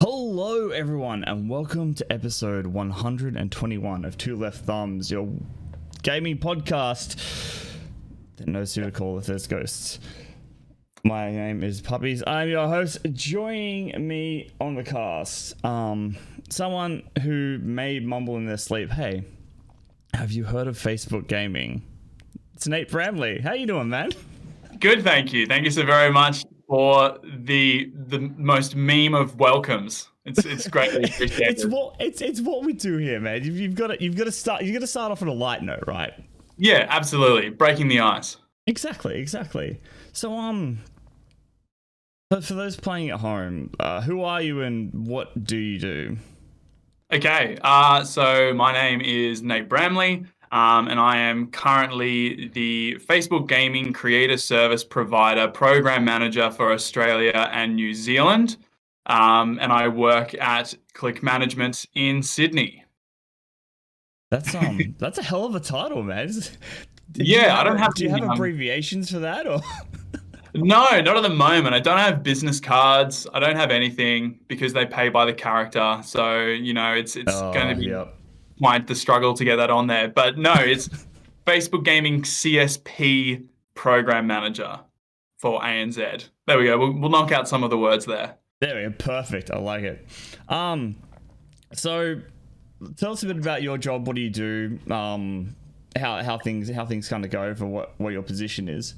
Hello, everyone, and welcome to episode 121 of Two Left Thumbs, your gaming podcast that knows who to call if there's ghosts. My name is Puppiez. I'm your host. Joining me on the cast, someone who may mumble in their sleep, "Hey, have you heard of Facebook gaming?" It's Nate Bramley. How you doing, man? Good, thank you. Thank you so very much for the most meme of welcomes. It's greatly appreciated. it's what we do here, man. You've got to start off on a light note, right? Yeah, absolutely. Breaking the ice. Exactly. So but for those playing at home, who are you and what do you do? Okay, so my name is Nate Bramley, and I am currently the Facebook Gaming Creator Service Provider Program Manager for Australia and New Zealand, and I work at Click Management in Sydney. That's that's a hell of a title, man. Do you have abbreviations for that, or? No, not at the moment. I don't have business cards. I don't have anything because they pay by the character. So, it's going to be quite the struggle to get that on there. But no, it's Facebook Gaming CSP Program Manager for ANZ. There we go. We'll knock out some of the words there. There we go. Perfect. I like it. So tell us a bit about your job. What do you do? How things kind of go for what your position is.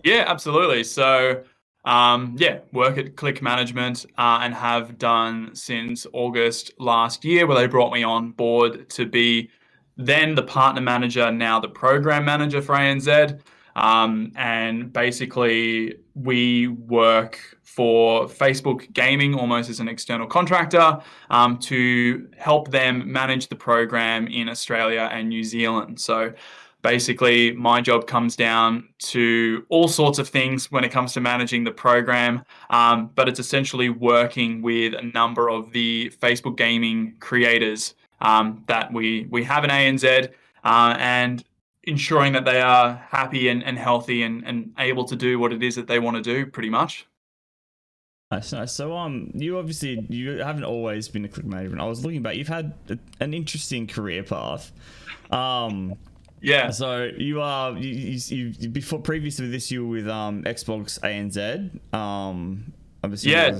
Yeah, absolutely. So, work at Click Management and have done since August last year, where they brought me on board to be then the partner manager, now the program manager for ANZ. And basically, we work for Facebook Gaming almost as an external contractor to help them manage the program in Australia and New Zealand. So, basically, my job comes down to all sorts of things when it comes to managing the program, but it's essentially working with a number of the Facebook gaming creators that we have in ANZ and ensuring that they are happy and healthy and able to do what it is that they want to do, pretty much. Nice. So, you haven't always been a Click Management. I was looking back. You've had an interesting career path. Yeah. So you before previous to this, you were with Xbox ANZ.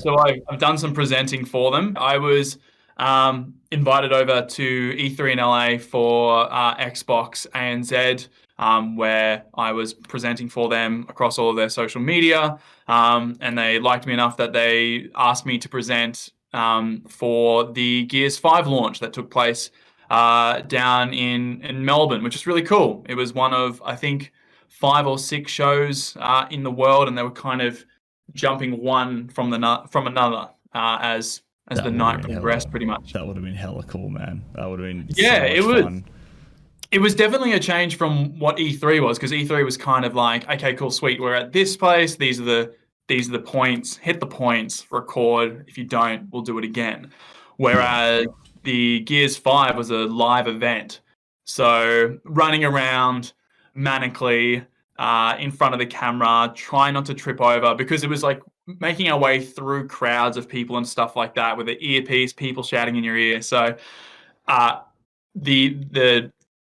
So I've done some presenting for them. I was invited over to E3 in LA for Xbox ANZ, where I was presenting for them across all of their social media, and they liked me enough that they asked me to present for the Gears 5 launch that took place down in Melbourne, which is really cool. It was one of, I think, 5 or 6 shows in the world, and they were kind of jumping one from another as the night progressed, pretty much. That would have been hella cool, man. That would have been fun. It was definitely a change from what E3 was, because E3 was kind of like, okay, cool, sweet, we're at this place, these are the points, hit the points, record. If you don't, we'll do it again. Whereas the Gears 5 was a live event. So running around manically in front of the camera, trying not to trip over, because it was like making our way through crowds of people and stuff like that with the earpiece, people shouting in your ear. So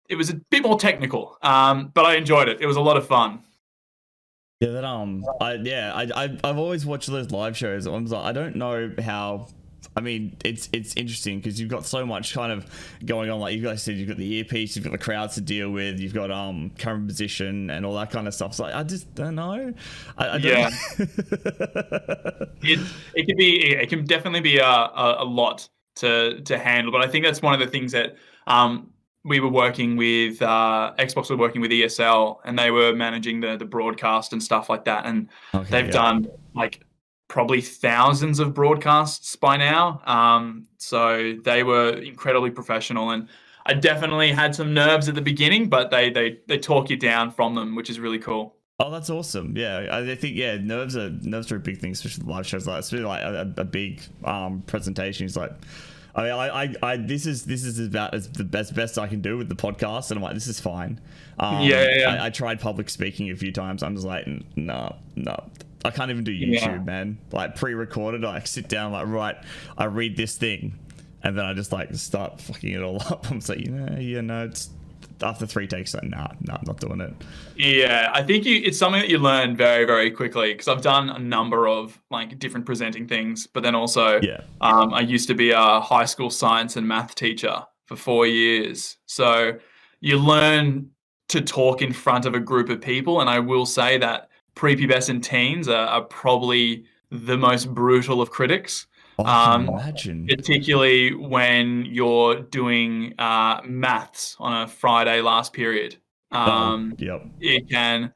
it was a bit more technical, but I enjoyed it. It was a lot of fun. Yeah, I've always watched those live shows. I don't know how. I mean, it's interesting because you've got so much kind of going on. Like you guys said, you've got the earpiece, you've got the crowds to deal with, you've got camera position and all that kind of stuff. So I just don't know. I don't know. It can definitely be a lot to handle. But I think that's one of the things that we were working with. Xbox were working with ESL, and they were managing the broadcast and stuff like that. And they've done like probably thousands of broadcasts by now. So they were incredibly professional, and I definitely had some nerves at the beginning, but they talk you down from them, which is really cool. Oh, that's awesome. Yeah, I think nerves are a big thing, especially live shows. Like it's really like a big presentation. It's like, I mean, this is about as the best I can do with the podcast, and I'm like, this is fine. I tried public speaking a few times. I'm just like, no, I can't even do YouTube, man. Like pre-recorded, I like sit down, like right, I read this thing, and then I just like start fucking it all up. I'm like, it's after 3 takes, like, nah, I'm not doing it. Yeah, I think it's something that you learn very, very quickly, because I've done a number of like different presenting things, but then also I used to be a high school science and math teacher for 4 years. So you learn to talk in front of a group of people, and I will say that prepubescent teens are probably the most brutal of critics. I can imagine. Particularly when you're doing maths on a Friday last period. It can,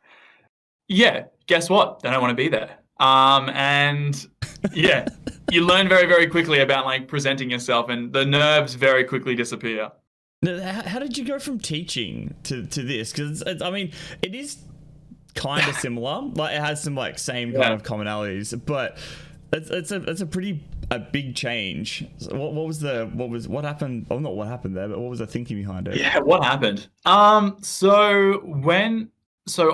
guess what? They don't want to be there. And yeah, you learn very, very quickly about like presenting yourself, and the nerves very quickly disappear. How did you go from teaching to this? Because I mean, it is kind of similar. Like it has some like same kind of commonalities, but it's a pretty big change. So what happened? Oh, not what happened there, but what was the thinking behind it? Yeah, what happened? So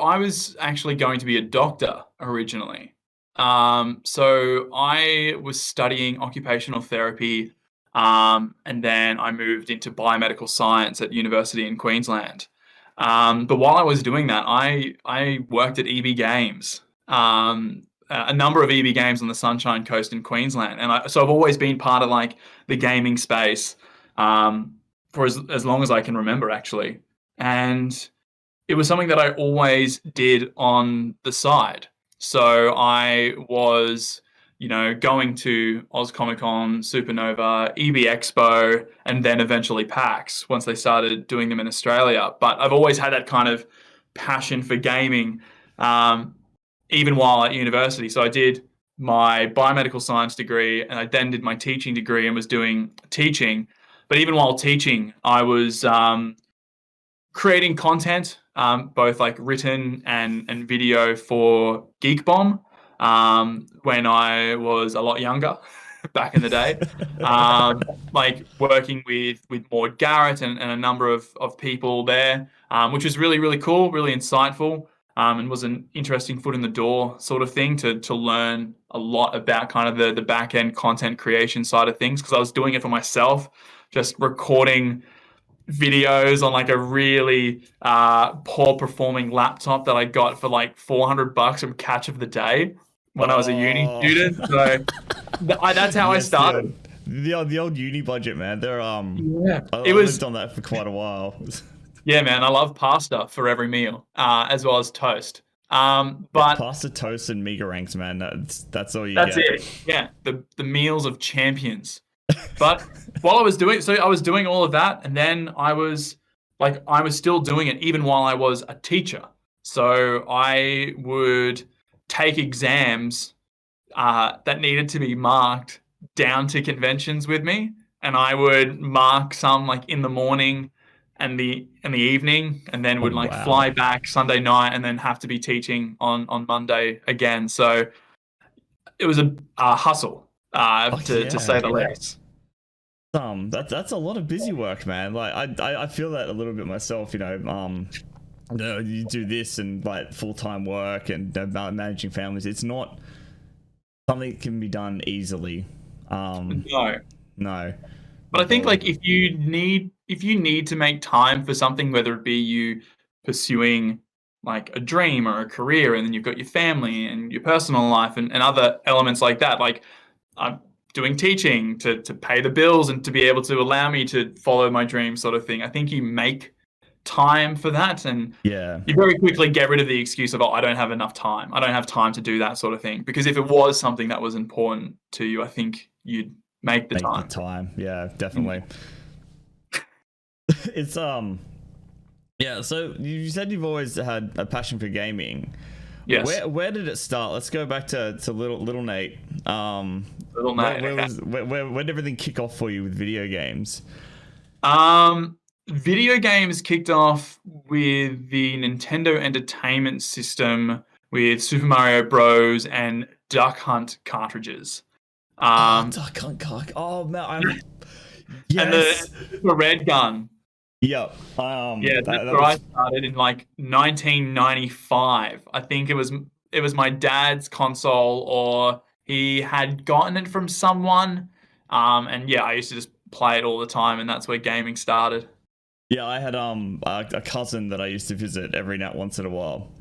I was actually going to be a doctor originally. So I was studying occupational therapy, and then I moved into biomedical science at university in Queensland. But while I was doing that, I worked at EB Games. A number of EB Games on the Sunshine Coast in Queensland, and so I've always been part of like the gaming space for as long as I can remember, actually. And it was something that I always did on the side. So I was, going to Oz Comic Con, Supernova, EB Expo, and then eventually PAX once they started doing them in Australia. But I've always had that kind of passion for gaming. Even while at university. So I did my biomedical science degree, and I then did my teaching degree and was doing teaching. But even while teaching, I was creating content, both like written and video for Geek Bomb when I was a lot younger back in the day. Like working with Maud Garrett and a number of people there, which was really, really cool, really insightful. And was an interesting foot in the door sort of thing to learn a lot about kind of the back end content creation side of things, because I was doing it for myself, just recording videos on like a really poor performing laptop that I got for like $400 from Catch of the Day when I was a uni student. So that's how I started. The old uni budget, man. They're I lived on that for quite a while. Yeah, man, I love pasta for every meal, as well as toast. But pasta, toast, and meager ranks, man. That's all you get. That's it. Yeah, the meals of champions. But while I was doing all of that, and then I was still doing it even while I was a teacher. So I would take exams that needed to be marked down to conventions with me, and I would mark some like in the morning and the evening, and then would fly back Sunday night and then have to be teaching on Monday again. So it was a hustle, to say the least. That's a lot of busy work, man. Like I feel that a little bit myself, you do this and like full-time work and managing families. It's not something that can be done easily. No. But I think like if you need to make time for something, whether it be you pursuing like a dream or a career, and then you've got your family and your personal life and other elements like that, like I'm doing teaching to pay the bills and to be able to allow me to follow my dream sort of thing. I think you make time for that, and you very quickly get rid of the excuse of, I don't have enough time. I don't have time to do that sort of thing. Because if it was something that was important to you, I think you'd make the time. Yeah, definitely. It's so you said you've always had a passion for gaming. Yes. Where did it start? Let's go back to little Nate. Little Nate. Where did everything kick off for you with video games? Video games kicked off with the Nintendo Entertainment System with Super Mario Bros. And Duck Hunt cartridges. Duck Hunt. Oh man, yes. And the red gun. Yep. That's where I started in like 1995. I think it was it was my dad's console or he had gotten it from someone. And yeah, I used to just play it all the time, and that's where gaming started. Yeah, I had a cousin that I used to visit every now once in a while,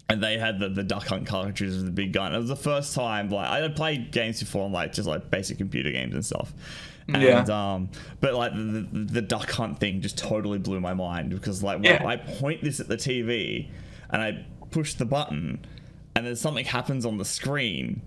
and they had the Duck Hunt cartridges with the big gun. It was the first time like I had played games before, on like just like basic computer games and stuff. And Yeah. but like the Duck Hunt thing just totally blew my mind, because like when Yeah. I point this at the TV and I push the button and then something happens on the screen.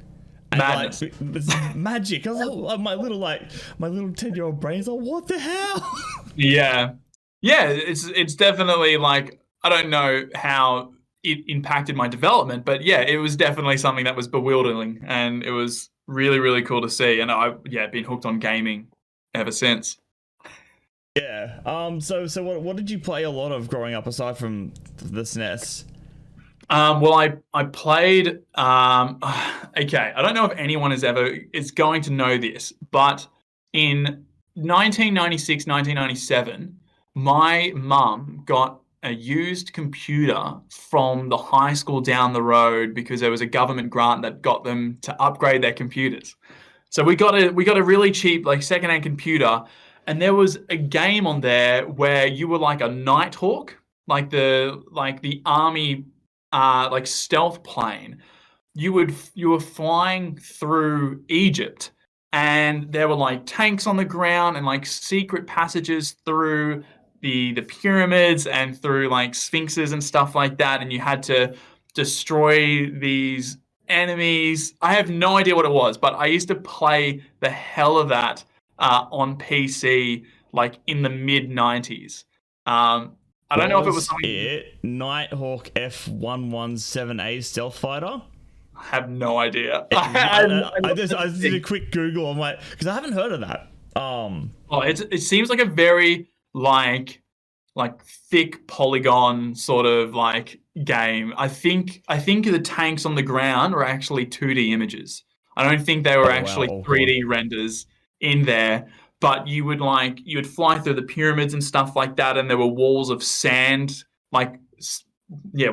And Madness. like it's magic. I was like, my little 10-year-old brain's like, what the hell? Yeah. Yeah, it's definitely like, I don't know how it impacted my development, but yeah, it was definitely something that was bewildering, and it was really, really cool to see. And I've been hooked on gaming ever since. Yeah. So what did you play a lot of growing up aside from the SNES? Well, I played. Okay, I don't know if anyone is going to know this, but in 1996, 1997, my mum got a used computer from the high school down the road because there was a government grant that got them to upgrade their computers. So we got a really cheap like secondhand computer, and there was a game on there where you were like a Nighthawk, like the army like stealth plane. You were flying through Egypt, and there were like tanks on the ground and like secret passages through the pyramids and through like sphinxes and stuff like that, and you had to destroy these enemies. I have no idea what it was, but I used to play the hell of that on PC like in the mid 90s. I don't know if it was Was something. it Nighthawk F117A stealth fighter? I have no idea. I just did a quick Google. I'm like, because I haven't heard of that. Oh, it seems like a very like thick polygon sort of like game. I think the tanks on the ground were actually 2D images. I don't think they were Oh actually wow. 3D renders in there. But you would fly through the pyramids and stuff like that, and there were walls of sand, like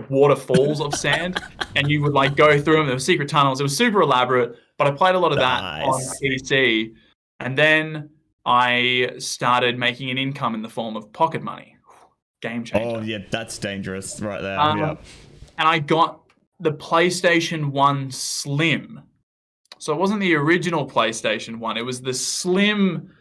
waterfalls of sand, and you would like go through them. There were secret tunnels. It was super elaborate, but I played a lot of that on Nice. PC, and then I started making an income in the form of pocket money. Game Oh changer. yeah, that's dangerous right there. Yeah. Um, and I got the PlayStation 1 Slim. So it wasn't the original PlayStation 1. It was the Slim,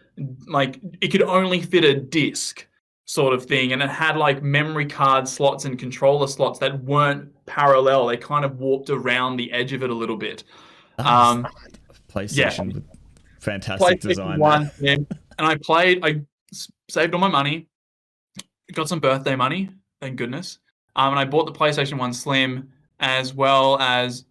like it could only fit a disc sort of thing. And it had like memory card slots and controller slots that weren't parallel. They kind of warped around the edge of it a little bit. Nice. Um, yeah, PlayStation with fantastic PlayStation design there. 1. Yeah. And I saved all my money, got some birthday money, thank goodness. And I bought the PlayStation 1 Slim as well as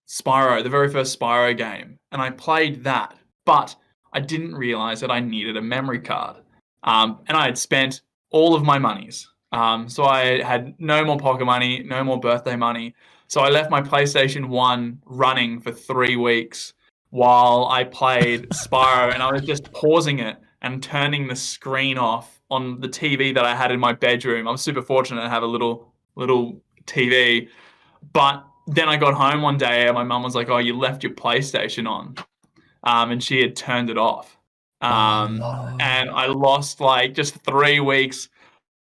Spyro, the very first Spyro game. And I played that, but I didn't realize that I needed a memory card. And I had spent all of my monies. So I had no more pocket money, no more birthday money. So I left my PlayStation 1 running for 3 weeks while I played Spyro, and I was just pausing it and turning the screen off on the TV that I had in my bedroom. I'm super fortunate to have a little TV. But then I got home one day and my mum was like, "Oh, you left your PlayStation on," and she had turned it off. Oh And no. I lost like just 3 weeks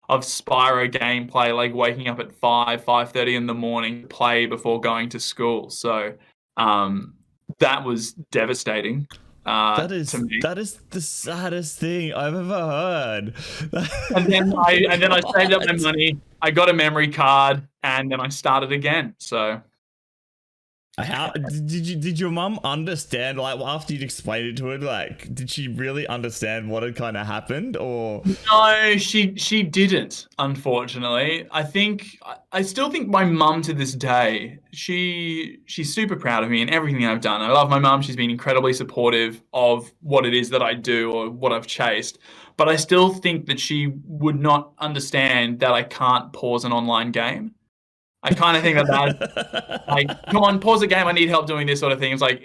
of Spyro gameplay, like waking up at 5:30 in the morning to play before going to school. So um, that was devastating That to is me. that is the saddest thing I've ever heard. And then I saved up my What? money. I got a memory card, and then I started again. So How did your mum understand, like after you'd explained it to her, like did she really understand what had kind of happened, or no, she didn't. Unfortunately, I still think my mum to this day. She's super proud of me and everything I've done. I love my mum. She's been incredibly supportive of what it is that I do or what I've chased. But I still think that she would not understand that I can't pause an online game. I kind of think that like, come on, pause the game. I need help doing this sort of thing. It's like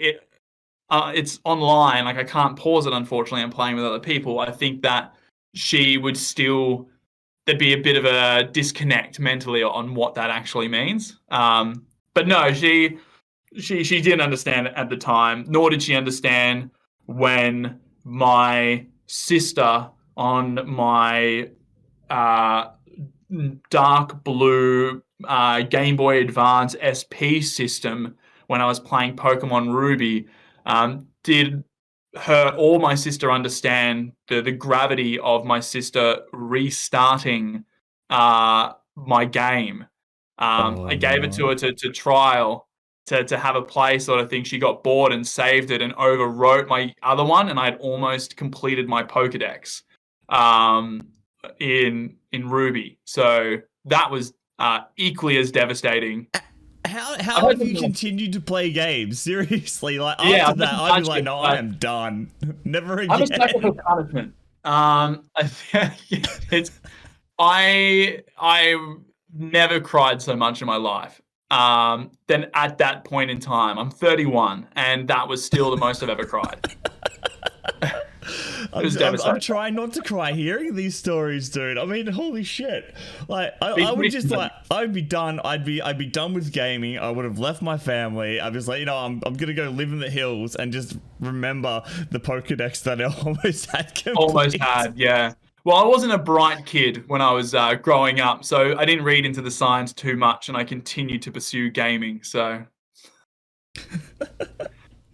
it's online. Like I can't pause it. Unfortunately, I'm playing with other people. I think that she would there'd be a bit of a disconnect mentally on what that actually means. But no, she didn't understand it at the time, nor did she understand when my sister on my uh, dark blue Game Boy Advance SP system when I was playing Pokemon Ruby did her or my sister understand the gravity of my sister restarting my game. I gave it to her to trial to have a play sort of thing. She got bored and saved it and overwrote my other one, and I had almost completed my Pokedex in Ruby. So that was equally as devastating. How have you continued to play games? Seriously, like Yeah, after that, I'd be like, no, I am done. Never again. I'm a sucker for punishment. I never cried so much in my life. Then at that point in time, I'm 31, and that was still the most I've ever cried. I'm trying not to cry hearing these stories, dude. I mean, holy shit! Like, I would just like, I'd be done. I'd be done with gaming. I would have left my family. I was like, I'm gonna go live in the hills and just remember the Pokedex that I almost had complete. Almost had, yeah. Well, I wasn't a bright kid when I was growing up, so I didn't read into the science too much, and I continued to pursue gaming. So,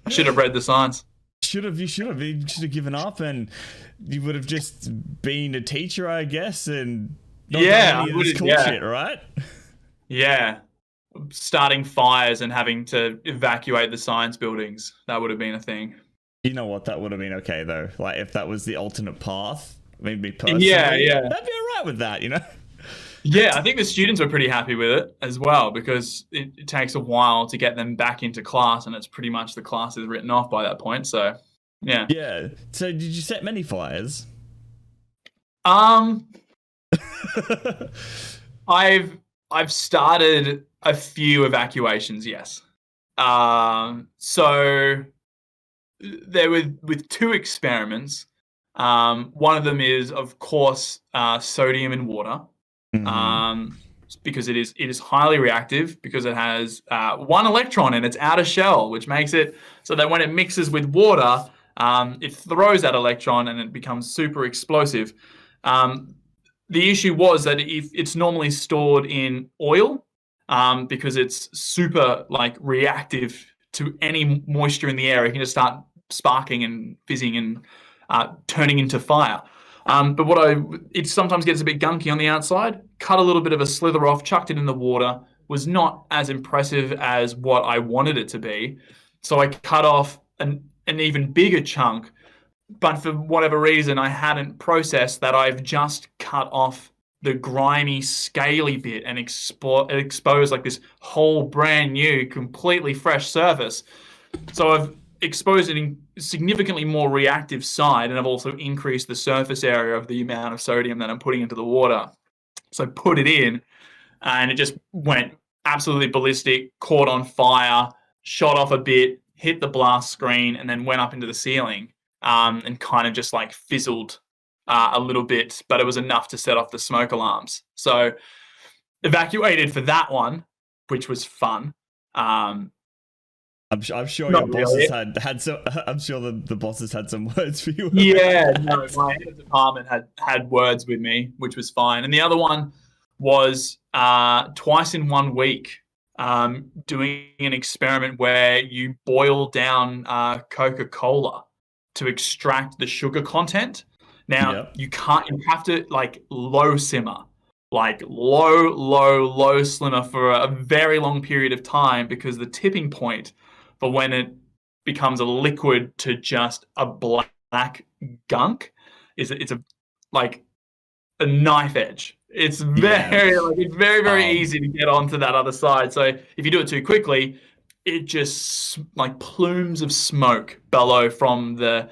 should have read the science. You should have given up, and you would have just been a teacher, I guess, and not done any of this cool shit, right? Yeah, starting fires and having to evacuate the science buildings, that would have been a thing. You know what? That would have been okay though. Like if that was the alternate path, maybe personally, yeah, I'd be alright with that, Yeah, I think the students were pretty happy with it as well, because it takes a while to get them back into class, and it's pretty much the class is written off by that point. So, yeah. Yeah. So, did you set many fires? I've started a few evacuations. Yes. So there were with 2 experiments. One of them is, of course, sodium in water. Because it is highly reactive, because it has 1 electron in its outer shell, which makes it so that when it mixes with water, it throws that electron and it becomes super explosive. The issue was that if it's normally stored in oil, because it's super reactive to any moisture in the air, it can just start sparking and fizzing and turning into fire. But it sometimes gets a bit gunky on the outside. Cut a little bit of a slither off, chucked it in the water. Was not as impressive as what I wanted it to be. So I cut off an even bigger chunk. But for whatever reason, I hadn't processed that I've just cut off the grimy, scaly bit and exposed this whole brand new, completely fresh surface. So I've exposed it in significantly more reactive side, and I've also increased the surface area of the amount of sodium that I'm putting into the water. So I put it in, and it just went absolutely ballistic, caught on fire, shot off a bit, hit the blast screen, and then went up into the ceiling, and kind of just fizzled a little bit, but it was enough to set off the smoke alarms. So evacuated for that one, which was fun. I'm sure your bosses had some. I'm sure the bosses had some words for you. Yeah, no, my head of department had words with me, which was fine. And the other one was twice in 1 week, doing an experiment where you boil down Coca-Cola to extract the sugar content. Now you have to low simmer, low simmer for a very long period of time, because the tipping point for when it becomes a liquid to just a black gunk it's a knife edge. It's very easy to get onto that other side. So if you do it too quickly, it just plumes of smoke bellow from the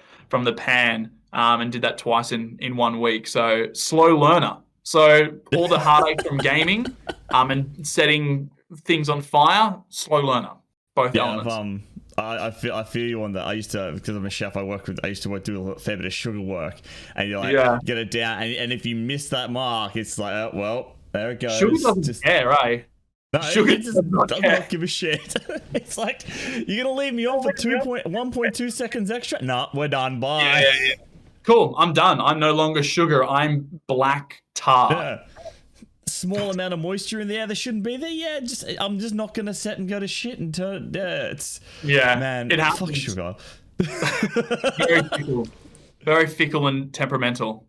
pan, and did that twice in 1 week. So slow learner. So all the heartache from gaming and setting things on fire, slow learner. Both elements. I feel you on that. I used to, because I'm a chef, I used to do a fair bit of sugar work, and you're get it down, and if you miss that mark, it's well, there it goes. Sugar doesn't care, right? No, Sugar it just does not does care. not give a shit. It's like, you're gonna leave me on for 1.2 seconds extra? Nah, we're done. Bye. Yeah. Cool. I'm done. I'm no longer sugar. I'm black tar. Yeah. Small amount of moisture in the air that shouldn't be there. Yeah, I'm just not gonna set and go to shit and turn. Yeah, it's man. It Fuck happens. sugar. Very fickle. Very fickle and temperamental.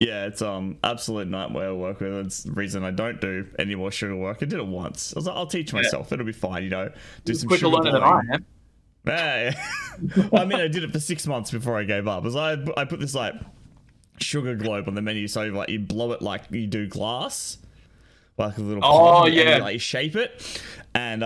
Yeah, it's absolute nightmare to work with. It's the reason I don't do any more sugar work. I did it once. I was like, I'll teach myself. It'll be fine. Do some Quicker sugar learner than I blowing. am. Yeah. Well, I mean, I did it for 6 months before I gave up. I put this like sugar globe on the menu, so like you blow it like you do glass, like a little. Oh, and yeah. you, like, shape it, and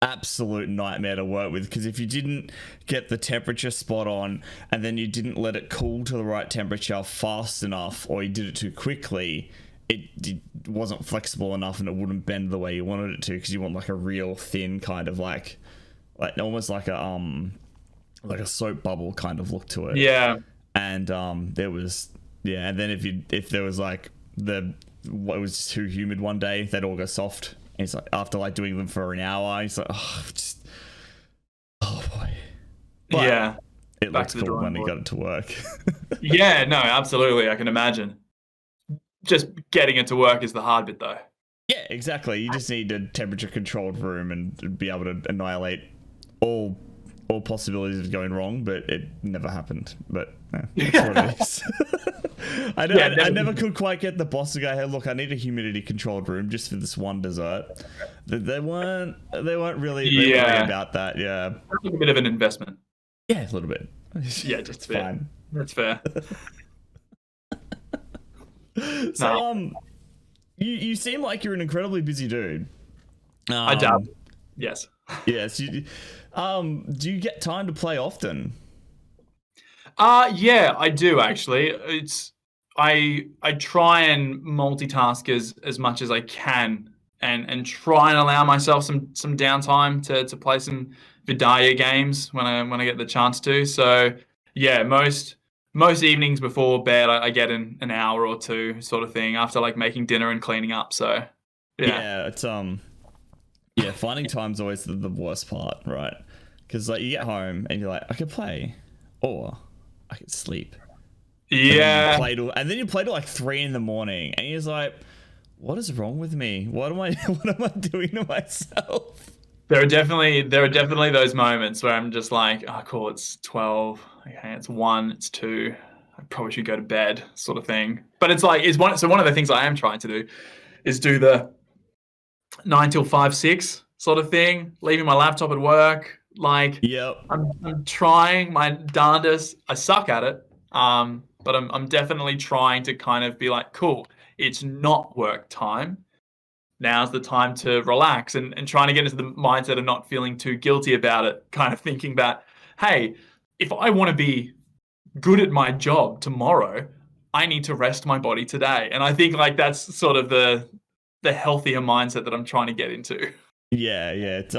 absolute nightmare to work with, because if you didn't get the temperature spot on and then you didn't let it cool to the right temperature fast enough, or you did it too quickly, it wasn't flexible enough and it wouldn't bend the way you wanted it to, because you want like a real thin kind of like almost like a soap bubble kind of look to it. Yeah. And there was and then if there was like it was too humid one day, they'd all go soft. And it's like, after like doing them for an hour, he's like, oh boy. But Yeah. it Back looks to the cool drawing when he board. got it to work. Yeah, no, absolutely. I can imagine. Just getting it to work is the hard bit, though. Yeah, exactly. You just need a temperature controlled room and be able to annihilate all possibilities of going wrong, but it never happened. But that's what it is. I never could quite get the boss to go, hey, look, I need a humidity controlled room just for this one dessert. They weren't really about that. Yeah. That's like a bit of an investment. Yeah, a little bit. Yeah, just fair. Fine. That's fair. So you seem like you're an incredibly busy dude. I doubt. Yes. Yes. Do you get time to play often? Yeah, I do actually. I try and multitask as much as I can, and try and allow myself some downtime to play some Vidaya games when I get the chance to. So yeah, most evenings before bed I get in an hour or two sort of thing after like making dinner and cleaning up. So yeah, It's finding time's always the worst part, right? Because like you get home and you're like, I could play, or I could sleep. Yeah. And then you play till like 3 a.m, and you're just like, what is wrong with me? What am I doing to myself? There are definitely those moments where I'm just like, oh, cool, it's 12, okay, it's 1, it's 2, I probably should go to bed, sort of thing. But it's like, one of the things I am trying to do is do the 9 till 5, 6 sort of thing, leaving my laptop at work. Like, Yep. I'm trying my darndest. I suck at it, but I'm definitely trying to kind of be like, cool, it's not work time. Now's the time to relax, and trying to get into the mindset of not feeling too guilty about it, kind of thinking that, hey, if I want to be good at my job tomorrow, I need to rest my body today. And I think like that's sort of the healthier mindset that I'm trying to get into. Yeah, it's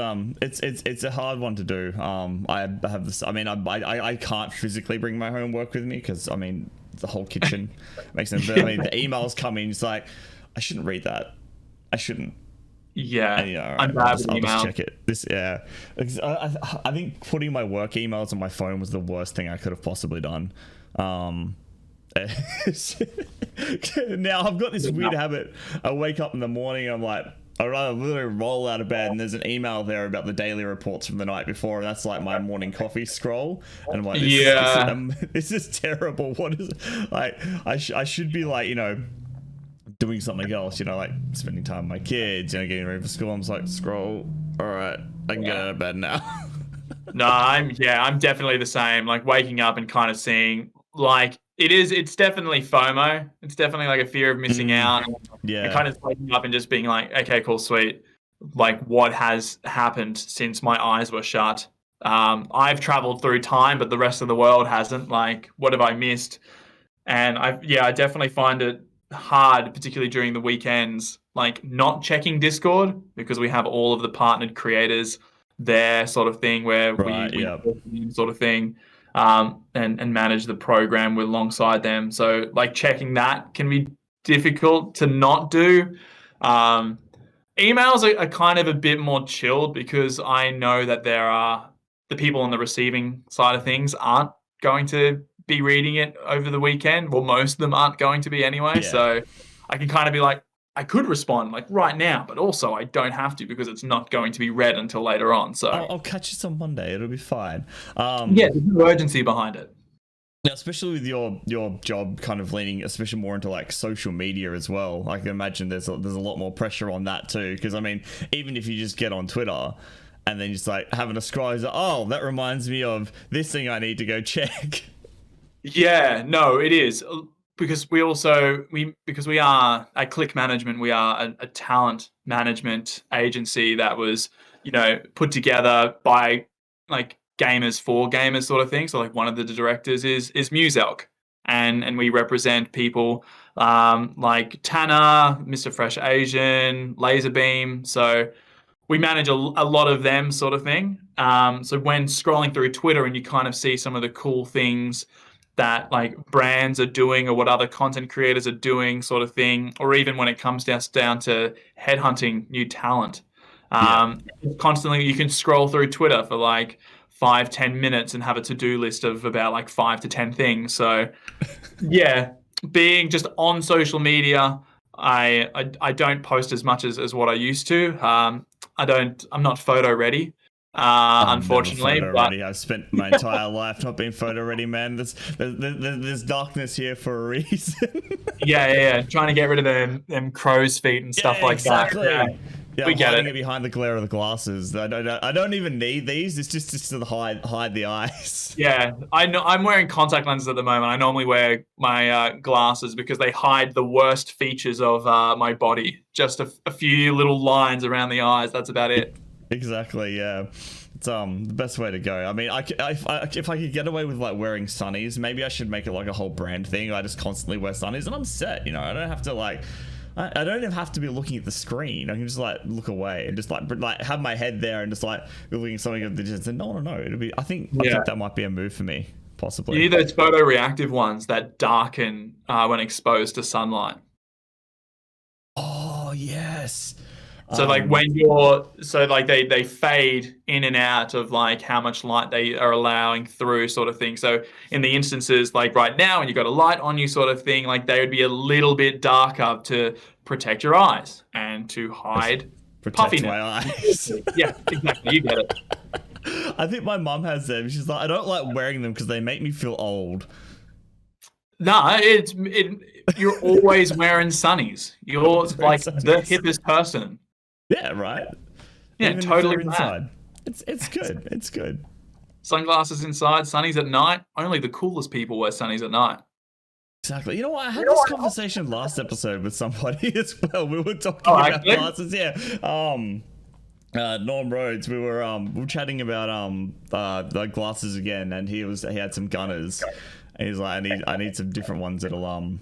a hard one to do. I have this. I mean, I can't physically bring my homework with me because I mean the whole kitchen makes sense. But I mean the emails come in. It's like I shouldn't read that. I shouldn't. Yeah, And, right, I'm bad with I'll email. just check it. I think putting my work emails on my phone was the worst thing I could have possibly done. Now I've got this weird habit. I wake up in the morning. I'm like, I literally roll out of bed and there's an email there about the daily reports from the night before, and that's like my morning coffee scroll. And I'm like, this is terrible. What is it? Like? I should be like, doing something else, like spending time with my kids, getting ready for school. I'm just like, scroll. All right, I can get out of bed now. No, I'm definitely the same. Like waking up and kind of seeing like it's definitely FOMO. It's definitely like a fear of missing out. Yeah. And kind of waking up and just being like, okay, cool, sweet. Like what has happened since my eyes were shut? I've traveled through time, but the rest of the world hasn't. Like, what have I missed? And I definitely find it hard, particularly during the weekends, like not checking Discord because we have all of the partnered creators there, sort of thing, where we sort of thing, and manage the program alongside them. So like checking that can be difficult to not do. Emails are kind of a bit more chilled because I know that there are the people on the receiving side of things aren't going to be reading it over the weekend. Well, most of them aren't going to be anyway. Yeah. So I can kind of be like, I could respond like right now, but also I don't have to because it's not going to be read until later on. So I'll catch this on Monday. It'll be fine. yeah, there's no urgency behind it. Now, especially with your job kind of leaning, especially more into like social media as well. I can imagine there's a lot more pressure on that too. Because I mean, even if you just get on Twitter and then just like having a scroll, like, oh, that reminds me of this thing I need to go check. Yeah, no, it is because we are at Click Management, we are a talent management agency that was put together by like gamers for gamers sort of thing. So like one of the directors is Muselk, and we represent people like Tanner, Mr. Fresh Asian, Laserbeam. So we manage a lot of them sort of thing. So when scrolling through Twitter and you kind of see some of the cool things that like brands are doing or what other content creators are doing sort of thing, or even when it comes down to headhunting new talent. Constantly you can scroll through Twitter for like 5-10 minutes and have a to-do list of about like 5 to 10 things. So yeah, being just on social media, I don't post as much as what I used to. I'm not photo ready. Unfortunately, but I've spent my entire life not being photo ready, man. There's darkness here for a reason. yeah. Trying to get rid of them crow's feet and stuff like that. Yeah, we get it behind the glare of the glasses. I don't even need these. It's just to hide the eyes. Yeah, I know. I'm wearing contact lenses at the moment. I normally wear my glasses because they hide the worst features of my body. Just a few little lines around the eyes. That's about it. Exactly. Yeah. It's the best way to go. I mean, if I could get away with like wearing sunnies, maybe I should make it like a whole brand thing. I just constantly wear sunnies and I'm set. I don't have to like. I don't even have to be looking at the screen. I can just like look away and just like have my head there and just like looking at something of the distance. No. It'll be. I think that might be a move for me, possibly. You need those photoreactive ones that darken when exposed to sunlight. Oh yes. So like they fade in and out of like how much light they are allowing through sort of thing. So in the instances like right now when you've got a light on you sort of thing, like they would be a little bit darker to protect your eyes and to hide puffiness. My eyes. Yeah, exactly. You get it. I think my mum has them. She's like, I don't like wearing them because they make me feel old. No, you're always wearing sunnies. You're like the hippest person. Yeah, right. Yeah, even totally inside. It's good. It's good. Sunglasses inside, sunnies at night. Only the coolest people wear sunnies at night. Exactly. You know what? I had this conversation last episode with somebody as well. We were talking about glasses. Yeah. Norm Rhodes. We were chatting about the glasses again, and he had some Gunners, and he's like, I need some different ones that'll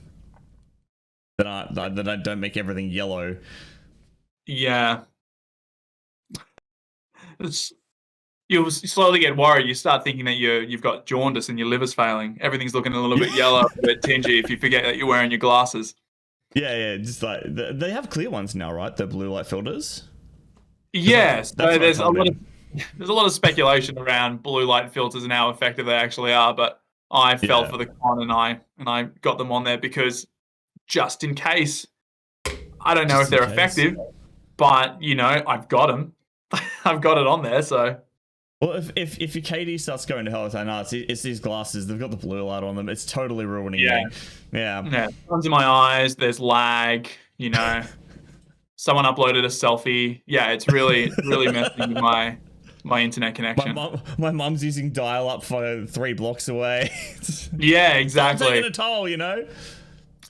that don't make everything yellow. Yeah. You'll slowly get worried. You start thinking that you've got jaundice and your liver's failing. Everything's looking a little bit yellow, a bit tingy if you forget that you're wearing your glasses. Yeah. Just like they have clear ones now, right? The blue light filters. Yes. So there's a lot of speculation around blue light filters and how effective they actually are. But I fell for the con and I got them on there because just in case. I don't know if they're effective. But, I've got them. I've got it on there, so. Well, if your KD starts going to hell, it's like, no, it's these glasses. They've got the blue light on them. It's totally ruining me. Yeah. Sun's in my eyes. There's lag, Someone uploaded a selfie. Yeah, it's really messing with my internet connection. My mum's using dial-up for 3 blocks away. Yeah, exactly. I'm taking a toll,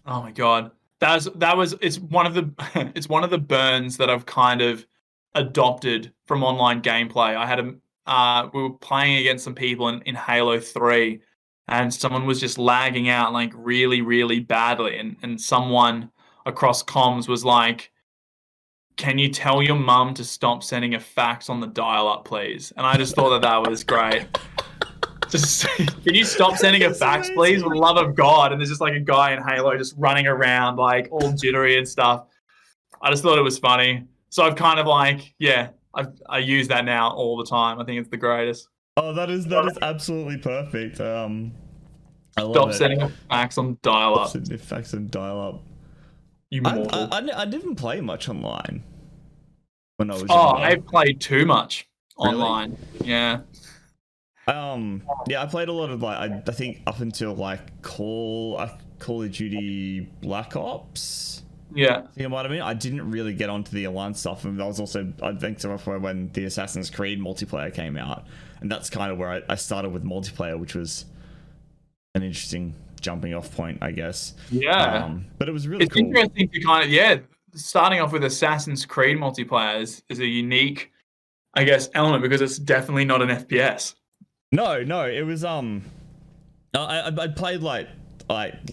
Oh, my God. It's one of the burns that I've kind of adopted from online gameplay. I had we were playing against some people in Halo 3 and someone was just lagging out like really, really badly. And someone across comms was like, can you tell your mum to stop sending a fax on the dial-up, please? And I just thought that was great. Just can you stop sending a fax, please, for the love of God? And there's just like a guy in Halo just running around like all jittery and stuff. I just thought it was funny. So I've kind of like, yeah, I use that now all the time. I think it's the greatest. Oh, that is absolutely perfect. I love Stop it. sending up facts on dial-up. Facts and dial up. You I, mortal. I didn't play much online when I was Oh, younger. I played too much Really? online. Yeah. Yeah, I played a lot of like I think up until like Call of Duty Black Ops. Yeah. I think it might have been. I didn't really get onto the Alliance stuff, and that was also I think when the Assassin's Creed multiplayer came out, and that's kind of where I started with multiplayer, which was an interesting jumping off point, I guess. Yeah. But it was really It's cool. interesting to kind of, starting off with Assassin's Creed multiplayer is a unique, I guess, element because it's definitely not an FPS. No, it was I'd played like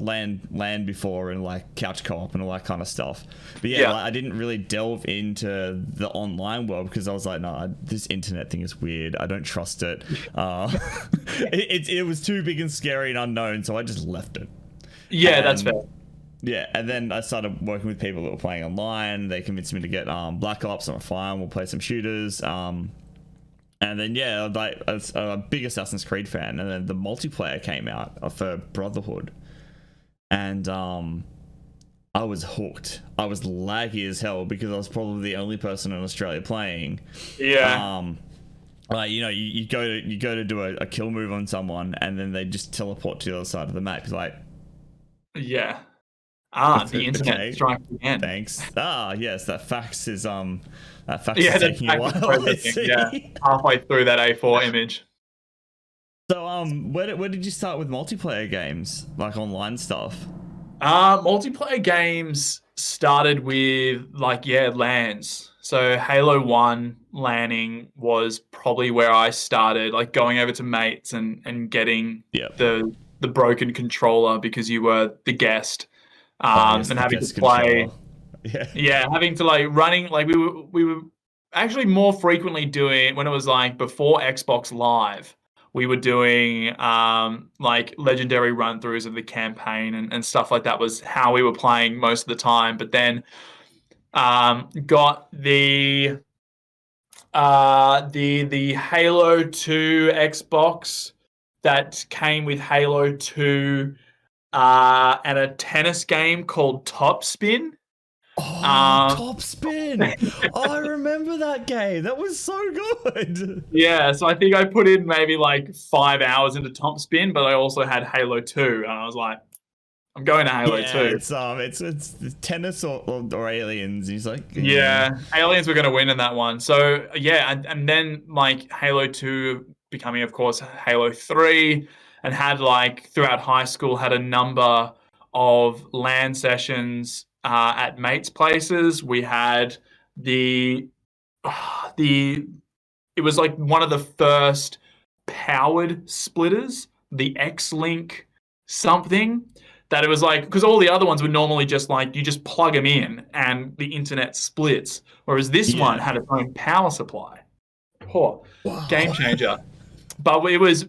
land before and like couch co-op and all that kind of stuff, but yeah. Like, I didn't really delve into the online world because I was like, no, this internet thing is weird, I don't trust it. It was too big and scary and unknown, so I just left it. That's fair. Yeah, and then I started working with people that were playing online. They convinced me to get Black Ops. I'm fine, we'll play some shooters. And then like I was a big Assassin's Creed fan, and then the multiplayer came out for Brotherhood, and I was hooked. I was laggy as hell because I was probably the only person in Australia playing. Yeah. Like you go to do a kill move on someone, and then they just teleport to the other side of the map. You're like, yeah. The internet strikes again. Thanks. Yes, that fax is taking a while. Yeah, halfway through that A4 image. So where did you start with multiplayer games, like online stuff? Multiplayer games started with LANs. So Halo 1 LANing was probably where I started, like going over to mates and getting the broken controller because you were the guest. And having to play, having to like running, like we were actually more frequently doing when it was like before Xbox Live, we were doing like legendary run throughs of the campaign and stuff like that was how we were playing most of the time. But then got the Halo 2 Xbox that came with Halo 2. And a tennis game called Top Spin. Top Spin! I remember that game. That was so good. Yeah, so I think I put in maybe like 5 hours into Top Spin, but I also had Halo 2, and I was like, I'm going to Halo 2. It's tennis or aliens. He's like, aliens were going to win in that one. So and then like Halo 2 becoming, of course, Halo 3. And had like throughout high school had a number of LAN sessions at mates' places. We had it was like one of the first powered splitters, the X-Link something, that it was like, because all the other ones were normally just like you just plug them in and the internet splits, whereas this one had its own power supply. Game changer. But it was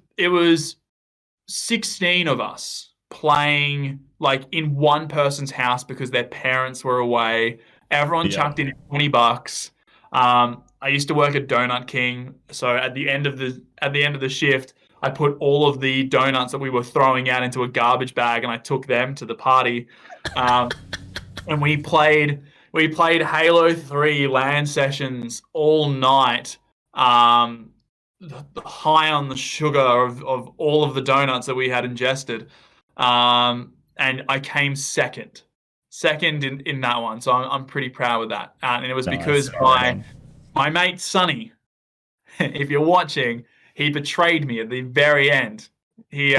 16 of us playing like in one person's house because their parents were away. Everyone chucked in $20. I used to work at Donut King, so at the end of the shift, I put all of the donuts that we were throwing out into a garbage bag and I took them to the party. And we played Halo 3 LAN sessions all night. High on the sugar of all of the donuts that we had ingested. And I came second in that one. So I'm pretty proud with that. And it was because my mate Sonny, if you're watching, he betrayed me at the very end. He, we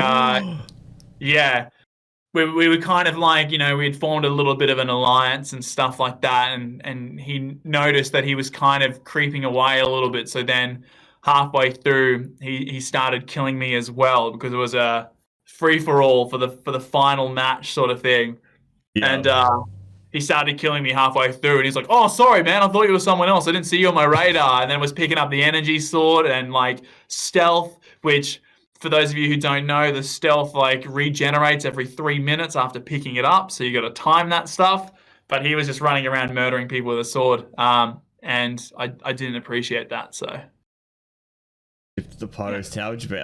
were kind of like, we had formed a little bit of an alliance and stuff like that. And he noticed that he was kind of creeping away a little bit. So then halfway through, he started killing me as well because it was a free for all for the final match sort of thing. And he started killing me halfway through, and he's like, "Oh, sorry, man, I thought you were someone else. I didn't see you on my radar." And then was picking up the energy sword and like stealth, which for those of you who don't know, the stealth like regenerates every 3 minutes after picking it up, so you got to time that stuff. but he was just running around murdering people with a sword. And I didn't appreciate that. So the post, how would you be?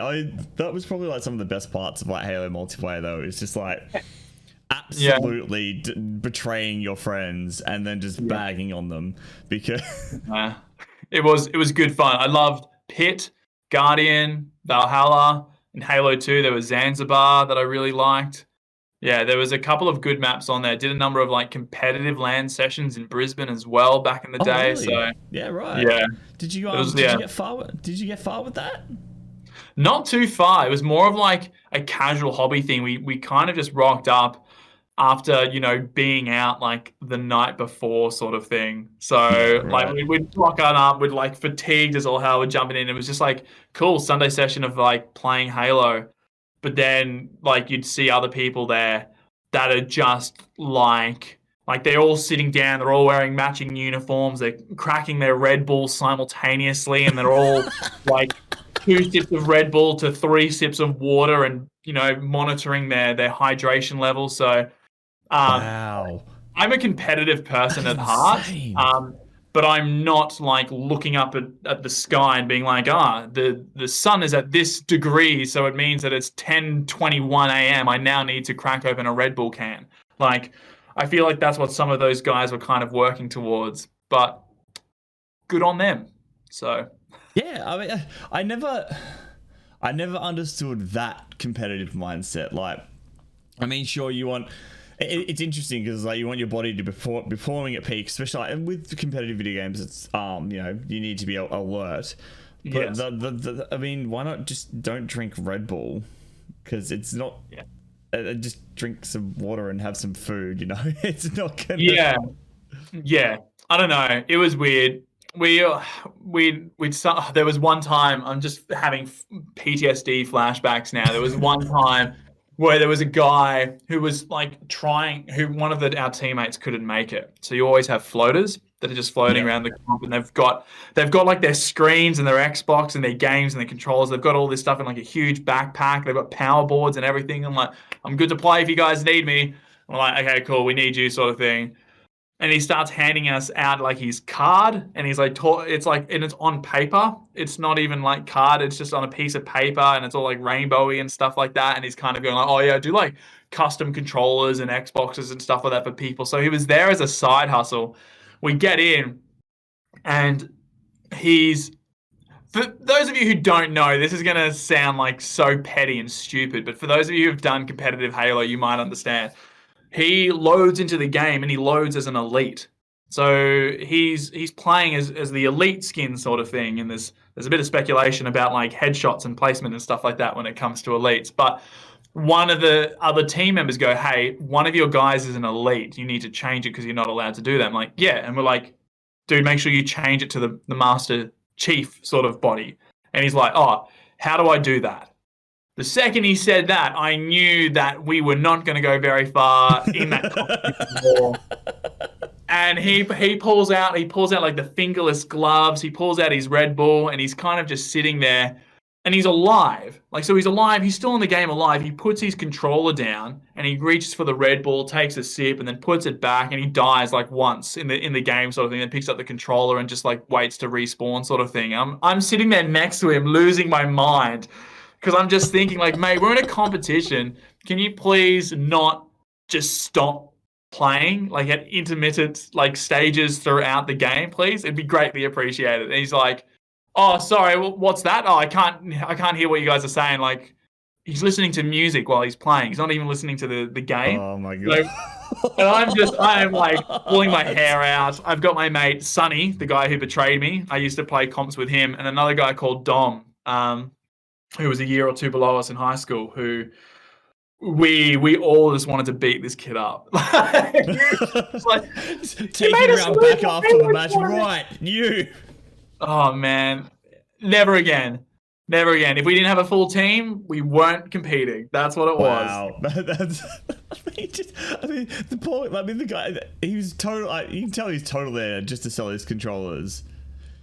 That was probably like some of the best parts of like Halo multiplayer, though. It's just like absolutely betraying your friends and then just bagging on them because it was good fun. I loved Pit, Guardian, Valhalla. In Halo 2, there was Zanzibar that I really liked. Yeah, there was a couple of good maps on there. Did a number of like competitive LAN sessions in Brisbane as well back in the day. Really? So yeah, right. Yeah. Did you get far? Did you get far with that? Not too far. It was more of like a casual hobby thing. We kind of just rocked up after, being out like the night before sort of thing. So like we'd rock up, we'd like fatigued as all hell, we're jumping in. It was just like cool Sunday session of like playing Halo. But then like you'd see other people there that are just like they're all sitting down, they're all wearing matching uniforms, they're cracking their Red Bull simultaneously, and they're all like 2 sips of Red Bull to 3 sips of water and, monitoring their hydration levels. So wow. I'm a competitive person at heart. But I'm not like looking up at the sky and being like, the sun is at this degree, so it means that it's 10:21 a.m. I now need to crack open a Red Bull can. Like, I feel like that's what some of those guys were kind of working towards, but good on them. So yeah, I mean, I never understood that competitive mindset. Like, I mean, sure, you want. It's interesting because like you want your body to be performing at peak, especially like, and with competitive video games. It's you need to be alert. But yes. I mean, why not just don't drink Red Bull? Because it's not. Yeah. Just drink some water and have some food. It's not gonna. Yeah. I don't know. It was weird. There was one time, I'm just having PTSD flashbacks now. There was one time where there was a guy who was like one of our teammates couldn't make it. So you always have floaters that are just floating around the comp, and they've got like their screens and their Xbox and their games and their controllers. They've got all this stuff in like a huge backpack. They've got power boards and everything. I'm like, I'm good to play if you guys need me. I'm like, okay, cool, we need you, sort of thing. And he starts handing us out like his card, and he's like, and it's on paper. It's not even like card. It's just on a piece of paper, and it's all like rainbowy and stuff like that. And he's kind of going like, oh yeah, I do like custom controllers and Xboxes and stuff like that for people. So he was there as a side hustle. We get in, and for those of you who don't know, this is going to sound like so petty and stupid, but for those of you who've done competitive Halo, you might understand. He loads into the game and he loads as an elite. So he's playing as the elite skin sort of thing. And there's a bit of speculation about like headshots and placement and stuff like that when it comes to elites. But one of the other team members go, hey, one of your guys is an elite. You need to change it because you're not allowed to do that. I'm like, yeah. And we're like, dude, make sure you change it to the Master Chief sort of body. And he's like, oh, how do I do that? The second he said that, I knew that we were not going to go very far in that competition. And he pulls out like the fingerless gloves. He pulls out his Red Bull, and he's kind of just sitting there, and he's alive. So he's alive. He's still in the game alive. He puts his controller down, and he reaches for the Red Bull, takes a sip, and then puts it back, and he dies like once in the game sort of thing. Then picks up the controller and just like waits to respawn sort of thing. I'm sitting there next to him, losing my mind. Because I'm just thinking, like, mate, we're in a competition. Can you please not just stop playing, like, at intermittent, like, stages throughout the game, please? It'd be greatly appreciated. And he's like, oh, sorry, what's that? Oh, I can't hear what you guys are saying. Like, he's listening to music while he's playing. He's not even listening to the game. Oh, my God. And I'm, like, pulling my hair out. I've got my mate, Sonny, the guy who betrayed me. I used to play comps with him. And another guy called Dom, who was a year or two below us in high school, who we all just wanted to beat this kid up. It's like, taking around back after the match, right? You. Oh man, never again. If we didn't have a full team, we weren't competing. That's what it was. Wow, the guy, he was total. You can tell he's total there just to sell his controllers.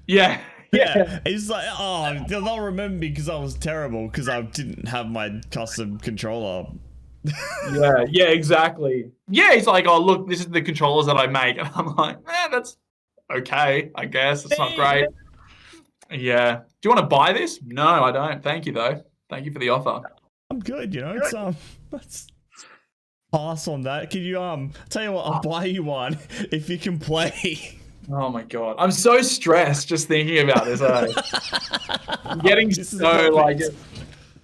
Yeah. Yeah, he's like, oh, they'll not remember me because I was terrible because I didn't have my custom controller. Yeah, exactly. Yeah, he's like, oh, look, this is the controllers that I make. And I'm like, man, that's okay, I guess. It's not great. Yeah. Do you want to buy this? No, I don't. Thank you, though. Thank you for the offer. I'm good, it's let's pass on that. Can you tell you what, I'll buy you one if you can play. Oh my god. I'm so stressed just thinking about this. I'm getting so like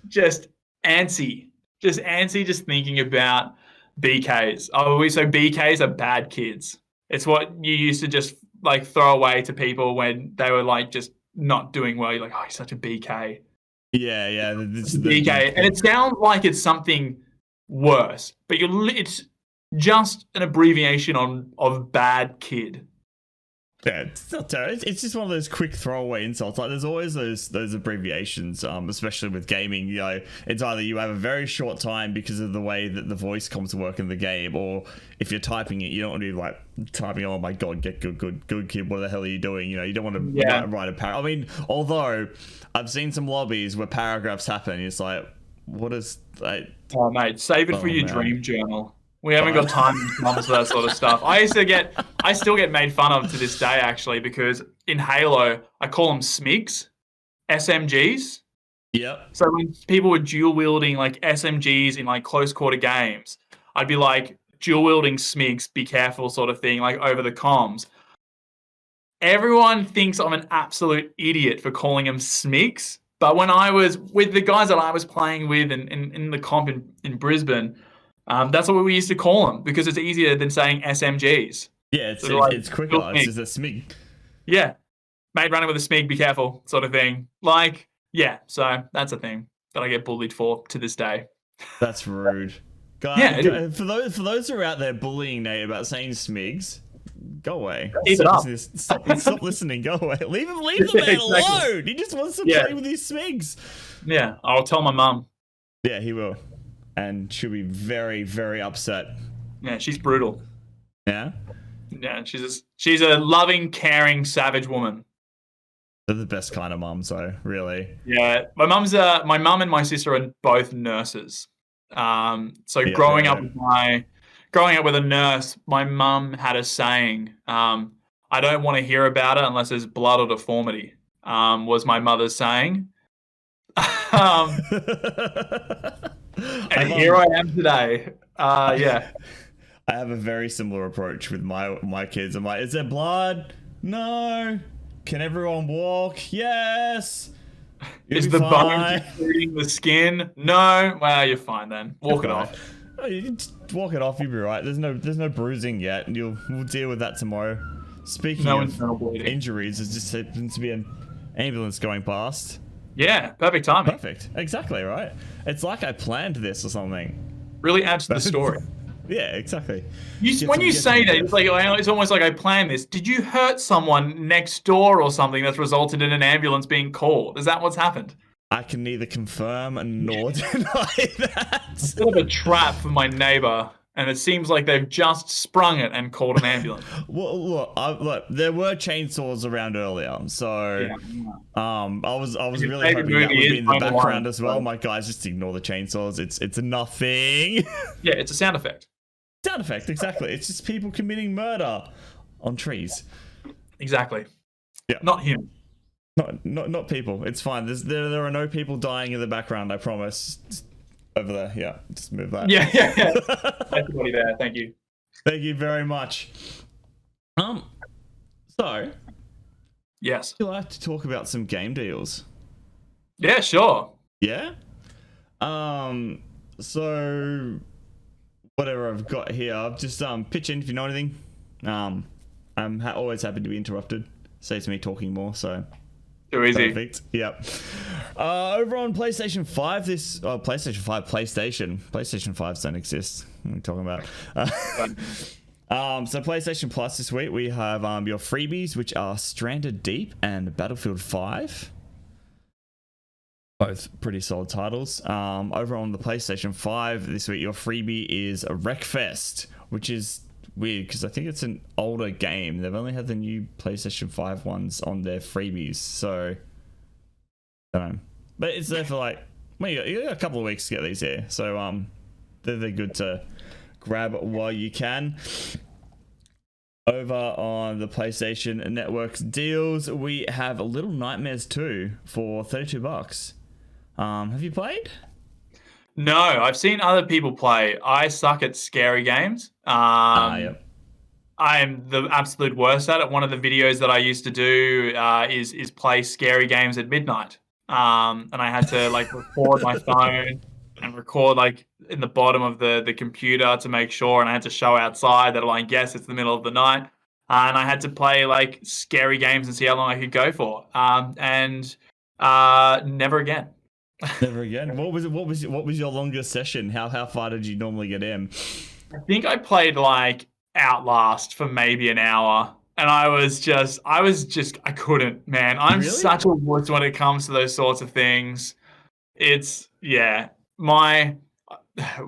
just antsy. Just antsy just thinking about BKs. Oh, so BKs are bad kids. It's what you used to just like throw away to people when they were like just not doing well. You're like, oh, you're such a BK. Yeah. BK. And it sounds like it's something worse, but it's just an abbreviation of bad kid. Yeah, it's not terrible. It's just one of those quick throwaway insults. Like, there's always those abbreviations, especially with gaming. It's either you have a very short time because of the way that the voice comms work in the game, or if you're typing it, you don't want to be like typing, "Oh my god, get good kid. What the hell are you doing?" You don't want to write a paragraph. I mean, although I've seen some lobbies where paragraphs happen, it's like, what is like? Oh mate, save it for your dream journal. We haven't got time for that sort of stuff. I still get made fun of to this day, actually, because in Halo, I call them SMIGs, SMGs. Yep. So when people were dual wielding like SMGs in like close quarter games, I'd be like, dual wielding SMIGs, be careful, sort of thing, like over the comms. Everyone thinks I'm an absolute idiot for calling them SMIGs. But when I was with the guys that I was playing with in the comp in Brisbane, that's what we used to call them because it's easier than saying SMGs. Yeah, it's quicker. It's just a SMIG. Yeah. Mate running with a SMIG, be careful, sort of thing. Like, yeah, so that's a thing that I get bullied for to this day. That's rude. Guys, for those who are out there bullying Nate about saying SMIGs, go away. Keep it up. Stop listening. Go away. Leave the man alone. He just wants to play with his SMIGs. Yeah, I'll tell my mum. Yeah, he will. And she'll be very, very upset. Yeah, she's brutal. Yeah? Yeah, she's a loving, caring, savage woman. They're the best kind of mums, though, really. Yeah, my mum and my sister are both nurses. Growing up with a nurse, my mum had a saying, I don't want to hear about it unless there's blood or deformity, was my mother's saying. And here I am today. Yeah. I have a very similar approach with my kids. I'm like, is there blood? No. Can everyone walk? Yes. Is the bone including the skin? No. Well, you're fine then. Walk it off. You just walk it off. You'll be right. There's no bruising yet. We'll deal with that tomorrow. Speaking of injuries, there's just happens to be an ambulance going past. Yeah, perfect timing. Perfect. Exactly, right? It's like I planned this or something. Really adds to the story. Yeah, exactly. When you say that, it's almost like I planned this. Did you hurt someone next door or something that's resulted in an ambulance being called? Is that what's happened? I can neither confirm nor deny that. It's a bit of a trap for my neighbor, and it seems like they've just sprung it and called an ambulance. Well, look, there were chainsaws around earlier, so I was really hoping that would be in the background as well. My guys, just ignore the chainsaws. It's nothing. Yeah, it's a sound effect. Sound effect, exactly. It's just people committing murder on trees. Exactly. Yeah. Not him. Not people. It's fine. There are no people dying in the background. I promise. Just over there. Yeah. Just move that. Yeah. Everybody there. Thank you. Thank you very much. So. Yes. Would you like to talk about some game deals? Yeah. Sure. Yeah. So. Whatever I've got here, just pitch in if you know anything. I'm always happy to be interrupted. Saves me talking more, so. Too easy. Perfect. Yep. Over on PlayStation 5, PlayStation 5s don't exist. What are we talking about? So PlayStation Plus this week, we have your freebies, which are Stranded Deep and Battlefield 5. Both pretty solid titles. Over on the PlayStation 5 this week, your freebie is Wreckfest, which is weird because I think it's an older game. They've only had the new PlayStation 5 ones on their freebies, so I don't know. But it's there for you got a couple of weeks to get these here. So they're good to grab while you can. Over on the PlayStation Network's deals, we have Little Nightmares 2 for $32. Have you played? No, I've seen other people play. I suck at scary games. Yep. I am the absolute worst at it. One of the videos that I used to do is play scary games at midnight. And I had to like record my phone and record like in the bottom of the computer to make sure, and I had to show outside that like, yes, it's the middle of the night. And I had to play like scary games and see how long I could go for. And never again. Never again. What was your longest session? How far did you normally get in? I think I played like Outlast for maybe an hour, and I couldn't, man. I'm Really? such a wuss when it comes to those sorts of things. It's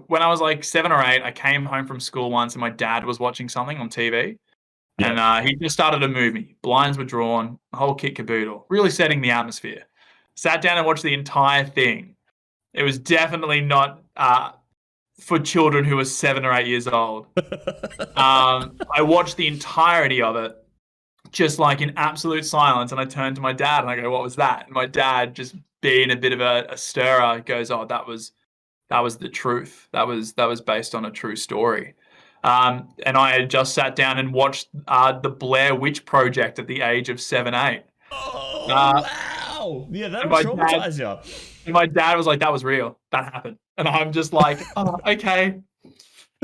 when I was like 7 or 8, I came home from school once and my dad was watching something on TV. Yeah. And he just started a movie. Blinds were drawn, the whole kit caboodle, really setting the atmosphere. Sat down and watched the entire thing. It was definitely not for children who were 7 or 8 years old. I watched the entirety of it, just like in absolute silence. And I turned to my dad and I go, "What was that?" And my dad, just being a bit of a stirrer, goes, "Oh, that was the truth. That was based on a true story." And I had just sat down and watched the Blair Witch Project at the age of 7, 8. Oh, wow. Yeah, that would traumatize you. And my dad was like, "That was real. That happened." And I'm just like, "Oh, okay.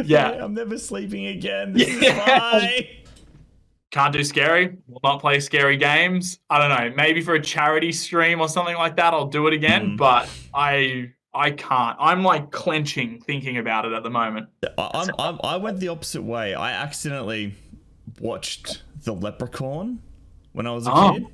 Yeah. I'm never sleeping again. This is fine." Can't do scary. Will not play scary games. I don't know. Maybe for a charity stream or something like that, I'll do it again. But I can't. I'm like clenching thinking about it at the moment. I went the opposite way. I accidentally watched The Leprechaun when I was a kid.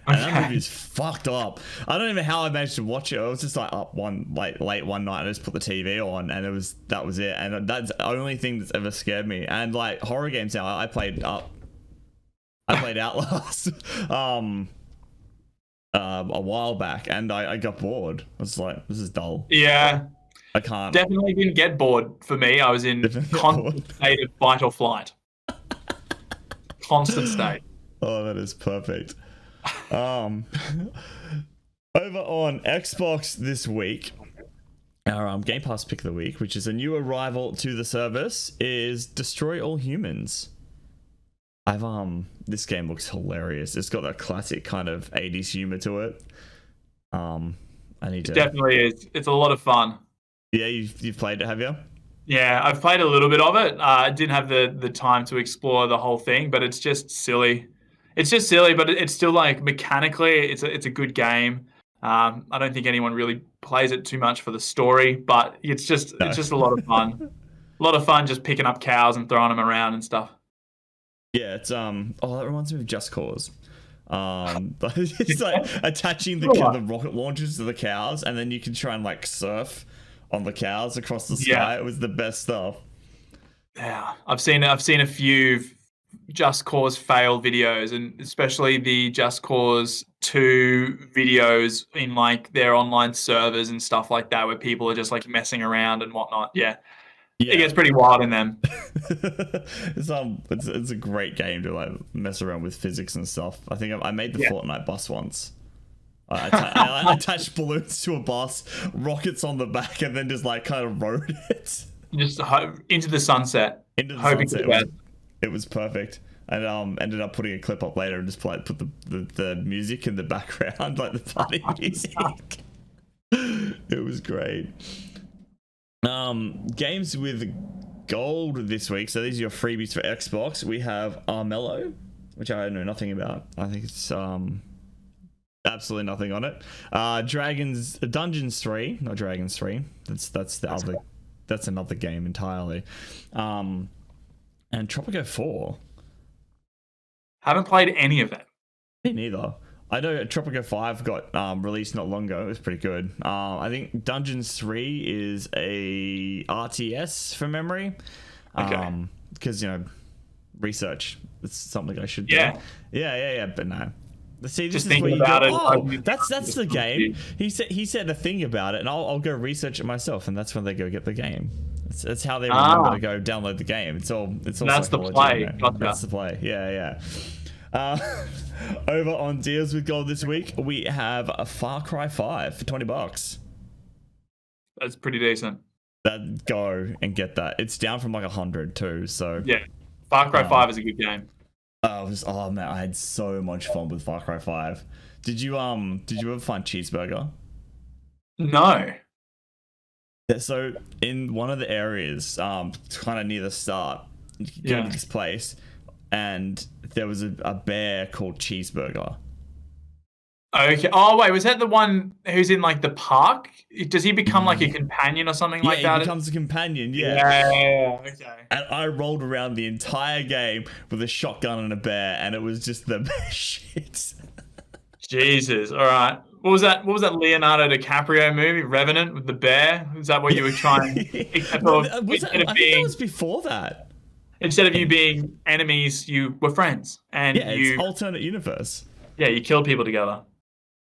And that movie is fucked up. I don't even know how I managed to watch it. I was just like up late one night and I just put the TV on and that was it. And that's the only thing that's ever scared me. And like horror games now, I played Outlast a while back and I got bored. I was like, this is dull. Yeah. I can't. Definitely didn't get bored for me. I was in constant state of fight or flight. Constant state. Oh, that is perfect. Over on Xbox this week, our Game Pass pick of the week, which is a new arrival to the service, is Destroy All Humans. This game looks hilarious. It's got that classic kind of 80s humor to it. It definitely is. It's a lot of fun. Yeah, you've played it, have you? Yeah, I've played a little bit of it. I didn't have the time to explore the whole thing, but it's just silly. It's just silly, but it's still like mechanically, it's a good game. I don't think anyone really plays it too much for the story, but it's just a lot of fun. A lot of fun just picking up cows and throwing them around and stuff. Yeah, it's that reminds me of Just Cause. It's like attaching the rocket launchers to the cows, and then you can try and like surf on the cows across the sky. Yeah. It was the best stuff. Yeah, I've seen a few Just Cause fail videos, and especially the Just Cause 2 videos in like their online servers and stuff like that, where people are just like messing around and whatnot. Yeah. It gets pretty wild in them. It's a great game to like mess around with physics and stuff. I think I made the Fortnite bus once. I attached balloons to a bus, rockets on the back, and then just like kind of rode it. Just into the sunset. Into the sunset. It was perfect. And ended up putting a clip up later and just put the music in the background, like the party music. It was great. Games with gold this week. So these are your freebies for Xbox. We have Armello, which I know nothing about. I think it's absolutely nothing on it. Dungeons 3, not Dragons 3. That's another game entirely. And Tropico 4. Haven't played any of them. Me neither. I know Tropico 5 got released not long ago. It was pretty good. I think Dungeons 3 is a RTS from memory. Okay. Because, research. It's something I should do. Yeah. Yeah. But no. See, this Just is where thinking you go, about it. oh, that's the game. He said a thing about it, and I'll go research it myself, and that's when they go get the game. That's how they remember to go download the game. It's all That's the psychology, play. you know? Gotcha. That's the play. Yeah. Over on Deals with Gold this week, we have a Far Cry 5 for $20. That's pretty decent. Go and get that. It's down from like 100 too. So Yeah, Far Cry 5 is a good game. oh man, I had so much fun with Far Cry 5. Did you ever find Cheeseburger? No. So in one of the areas, kind of near the start, you could go to this place, and there was a bear called Cheeseburger. Okay. Oh wait, was that the one who's in like the park? Does he become like a companion or something like that? Yeah, he becomes a companion. Yeah. Okay. And I rolled around the entire game with a shotgun and a bear, and it was just the best shit. Jesus. All right. What was that Leonardo DiCaprio movie, Revenant, with the bear? Is that what you were trying? I think that was before that. Instead of you being enemies, you were friends, and it's alternate universe. Yeah, you killed people together.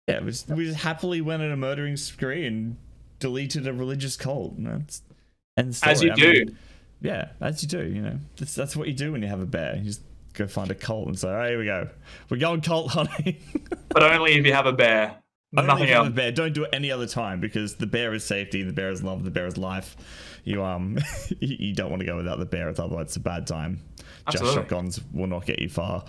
Yeah, we just happily went on a murdering spree and deleted a religious cult. As you do. Yeah, as you do. You know, that's what you do when you have a bear. You just go find a cult and say, "Oh, here we go. We're going cult hunting." But only if you have a bear. Only Nothing if you else. have a bear. Don't do it any other time, because the bear is safety, the bear is love, the bear is life. You you don't want to go without the bear, otherwise it's a bad time. Absolutely. Just shotguns will not get you far.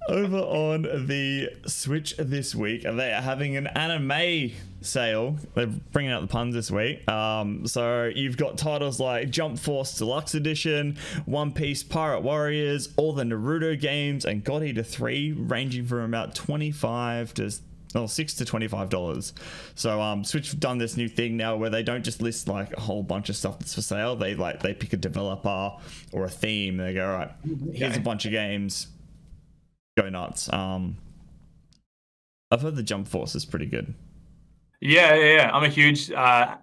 Over on the Switch this week, they are having an anime sale. They're bringing out the puns this week. So you've got titles like Jump Force Deluxe Edition, One Piece Pirate Warriors, all the Naruto games, and God Eater 3, ranging from about $6 to $25. So Switch have done this new thing now where they don't just list like a whole bunch of stuff that's for sale. They pick a developer or a theme, and they go, all right, here's a bunch of games. Go nuts. I've heard the Jump Force is pretty good. Yeah. I'm a huge anime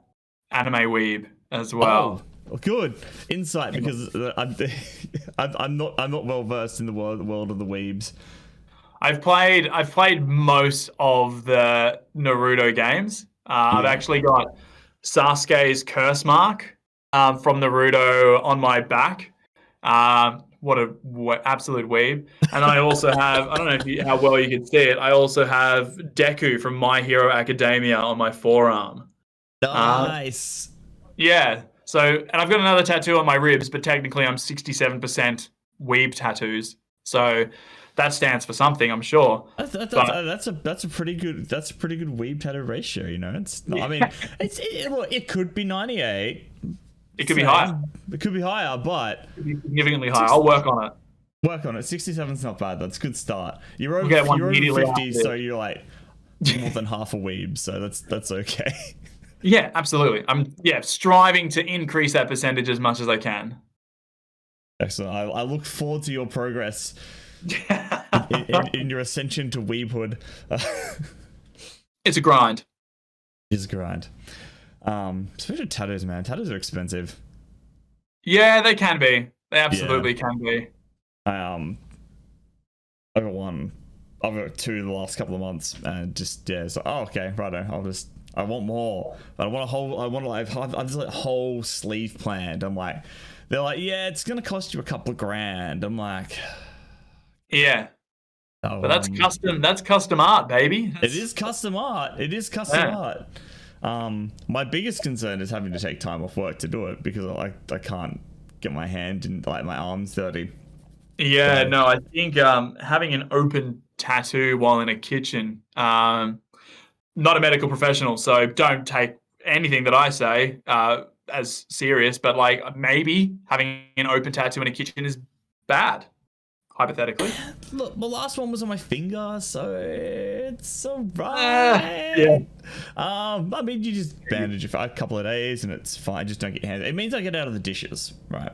weeb as well. Oh, good insight, because I'm not well versed in the world of the weebs. I've played most of the Naruto games. I've actually got Sasuke's curse mark from Naruto on my back. What absolute weeb. And I also have, I don't know how well you can see it, I also have Deku from My Hero Academia on my forearm. Nice. Yeah. So, and I've got another tattoo on my ribs, but technically I'm 67% weeb tattoos. So that stands for something, I'm sure. That's a pretty good weeb tattoo ratio. You know, I mean, it could be 98. It could be higher. It could be higher, but significantly higher. I'll work on it. Work on it. 67's not bad. That's a good start. You're over, you're over 50, so you're like more than half a weeb. So that's okay. Yeah, absolutely. I'm striving to increase that percentage as much as I can. Excellent. I look forward to your progress in your ascension to weebhood. It's a grind. It is a grind. Especially tattoos, man. Tattoos are expensive. Yeah, they can be. They absolutely can be. I got one. I've got two the last couple of months, and just it's like, oh, okay, righto. I want more. But I've just like whole sleeve planned. They're like, yeah, it's gonna cost you a couple of grand. I'm like, yeah. But that's custom. That's custom art, baby. It is custom art. Art. My biggest concern is having to take time off work to do it, because I can't get my hand and like my arms dirty. Yeah, no, I think having an open tattoo while in a kitchen, not a medical professional, so don't take anything that I say as serious, but like maybe having an open tattoo in a kitchen is bad. Hypothetically. Look, the last one was on my finger, so it's alright. Yeah. I mean, you just bandage it for a couple of days and it's fine. Just don't get your hands. It means I get out of the dishes, right?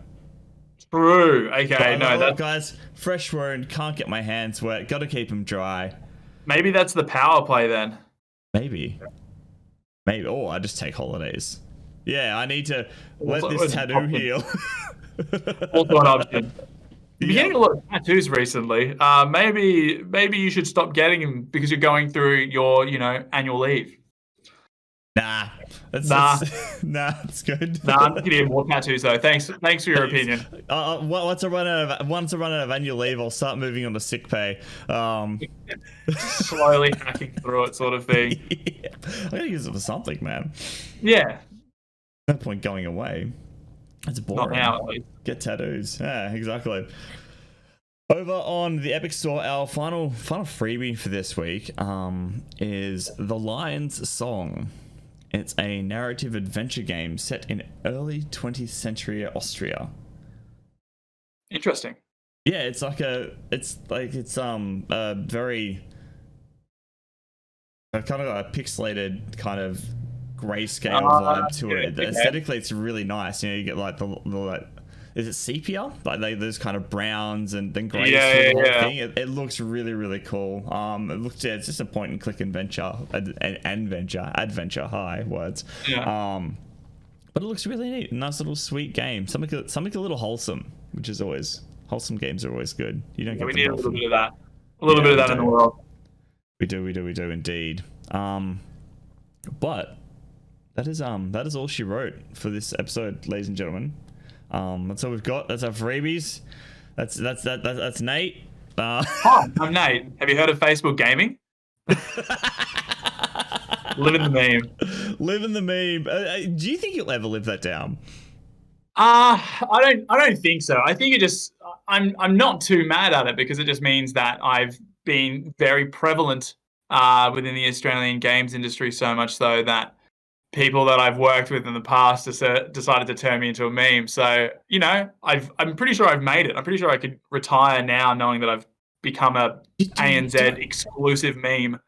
True. Okay. Guys, fresh wound, can't get my hands wet. Got to keep them dry. Maybe that's the power play then. Maybe. Or I just take holidays. Yeah, I need to let this tattoo heal. Also an option. I've been getting a lot of tattoos recently. Maybe you should stop getting them because you're going through your, annual leave. Nah, Nah. Nah, it's good. Nah, I'm getting more tattoos though. Thanks for your opinion. Once I run out of annual leave, I'll start moving on to sick pay. Slowly hacking through it, sort of thing. Yeah. I gotta use it for something, man. Yeah. No point going away. It's boring. Not now, at least. Get tattoos. Yeah, exactly. Over on the Epic Store, our final freebie for this week is The Lion's Song. It's a narrative adventure game set in early 20th century Austria. Interesting. Yeah, it's very kind of a pixelated kind of grayscale vibe to it. Okay. Aesthetically, it's really nice. You get like the is it sepia? Like those kind of browns and then grays through the whole thing. It looks really, really cool. It's just a point and click adventure. Hi words. Yeah. But it looks really neat. Nice little sweet game. Something a little wholesome, which is always wholesome games are always good. You don't get we need a often. little bit of that. A little bit of that in the world. We do indeed. But that is all she wrote for this episode, ladies and gentlemen. That's all we've got. That's our freebies. That's Nate. Hi, I'm Nate. Have you heard of Facebook gaming? Living the meme. Living the meme. Do you think you'll ever live that down? I don't think so. I think I'm not too mad at it because it just means that I've been very prevalent within the Australian games industry, so much so that people that I've worked with in the past decided to turn me into a meme. So, I'm pretty sure I've made it. I'm pretty sure I could retire now knowing that I've become a ANZ exclusive meme.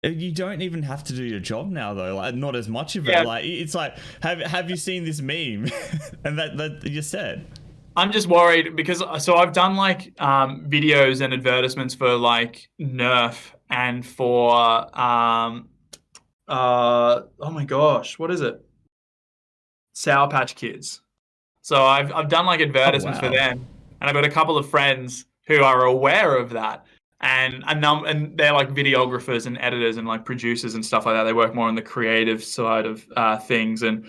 You don't even have to do your job now, though. Like, not as much of it. Like, it's like, have you seen this meme? And that you said. I'm just worried because I've done like videos and advertisements for like Nerf and for oh my gosh, what is it? Sour Patch Kids. So I've done like advertisements for them, and I've got a couple of friends who are aware of that, and they're like videographers and editors and like producers and stuff like that. They work more on the creative side of things, and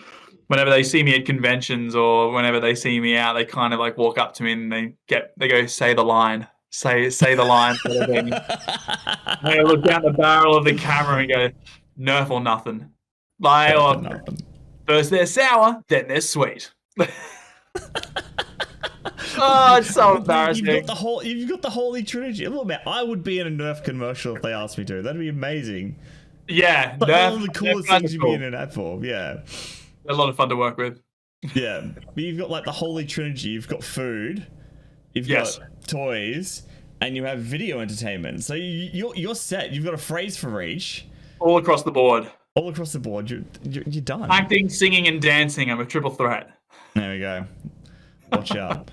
whenever they see me at conventions or whenever they see me out, they kind of like walk up to me and they go, say the line. Say the line sort of thing. They look down the barrel of the camera and go, Nerf or nothing. Like, or first they're sour, then they're sweet. Oh, it's so embarrassing. You've got the holy trinity. Look, man, I would be in a Nerf commercial if they asked me to. That'd be amazing. Yeah, like Nerf, one of the coolest things you'd be in an ad for. Yeah, a lot of fun to work with. Yeah, but you've got like the holy trinity. You've got food, you've got toys, and you have video entertainment. So you're set. You've got a phrase for each. All across the board. All across the board. You're done. Acting, singing, and dancing. I'm a triple threat. There we go. Watch out.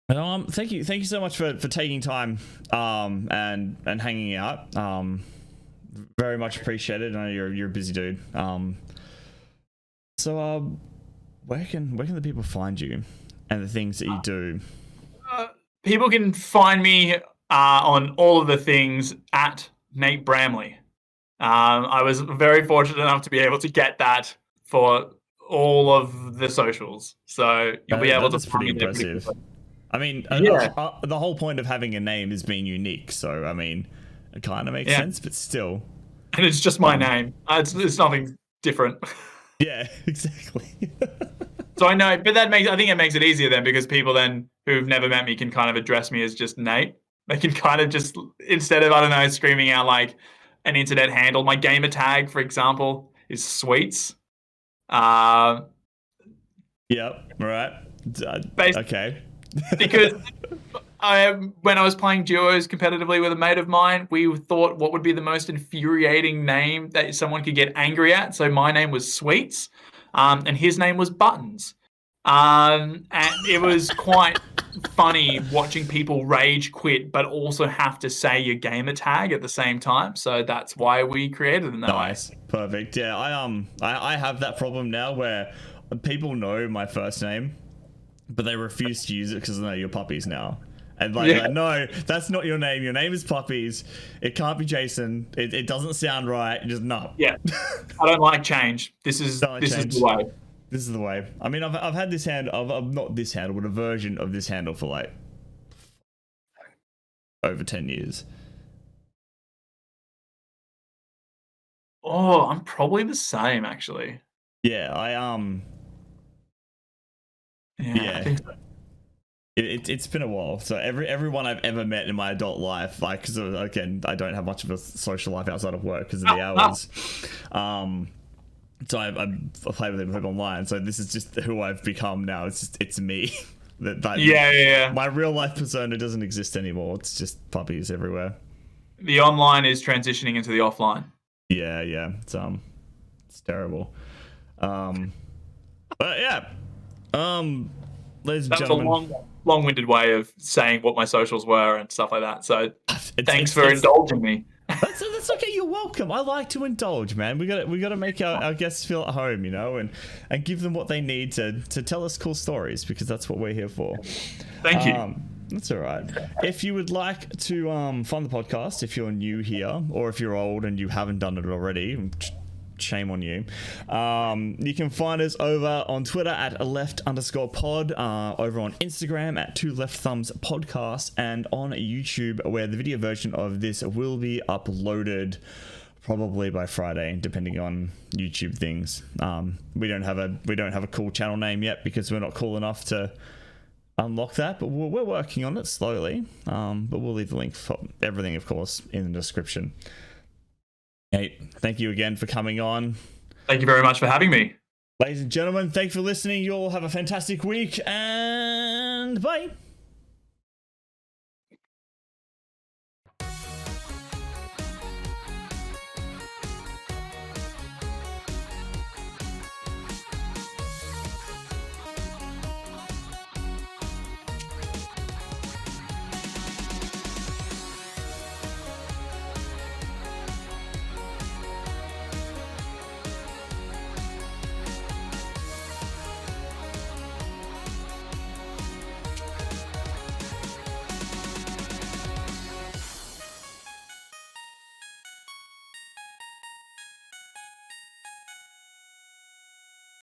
Thank you so much for taking time and hanging out. Very much appreciated. I know you're a busy dude. So where can the people find you and the things that you do? People can find me on all of the things at Nate Bramley. I was very fortunate enough to be able to get that for all of the socials, so you'll be able to find me there. Pretty impressive. I mean, the whole point of having a name is being unique. So, I mean, it kind of makes sense, but still. And it's just my name. It's nothing different. Yeah, exactly. So I know, but I think it makes it easier then because people then who've never met me can kind of address me as just Nate. They can kind of just, instead of, I don't know, screaming out like an internet handle, my gamer tag, for example, is Sweets. Yep, right. Okay. Because when I was playing duos competitively with a mate of mine, we thought what would be the most infuriating name that someone could get angry at. So my name was Sweets, and his name was Buttons. And it was quite funny watching people rage quit, but also have to say your gamer tag at the same time. So that's why we created them that way. Nice, perfect. Yeah, I have that problem now where people know my first name. but they refuse to use it because no, you're Puppies now. And like, no, that's not your name. Your name is Puppies. It can't be Jason. It doesn't sound right. Just no. Yeah, I don't like change. This is the way. This is the way. I mean, I've had this handle. I've not this handle, but a version of this handle for like over 10 years. Oh, I'm probably the same actually. Yeah, Yeah. I think so. It's been a while. So everyone I've ever met in my adult life, like, because again, I don't have much of a social life outside of work because of the hours. So I play with people online. So this is just who I've become now. It's me. Yeah. My real life persona doesn't exist anymore. It's just Puppies everywhere. The online is transitioning into the offline. Yeah. It's terrible. But yeah. Ladies and gentlemen. That's a long-winded way of saying what my socials were and stuff like that. So thanks for indulging me. That's okay. You're welcome. I like to indulge, man. We got to make our guests feel at home, you know, and give them what they need to tell us cool stories, because that's what we're here for. Thank you. That's all right. If you would like to find the podcast, if you're new here or if you're old and you haven't done it already, shame on you. You can find us over on Twitter at @left_pod, over on Instagram at 2leftThumbsPodcast, and on YouTube, where the video version of this will be uploaded probably by Friday, depending on YouTube things. We don't have a cool channel name yet because we're not cool enough to unlock that, but we're working on it slowly. But we'll leave the link for everything, of course, in the description. Nate, thank you again for coming on. Thank you very much for having me. Ladies and gentlemen, thanks for listening. You all have a fantastic week, and bye.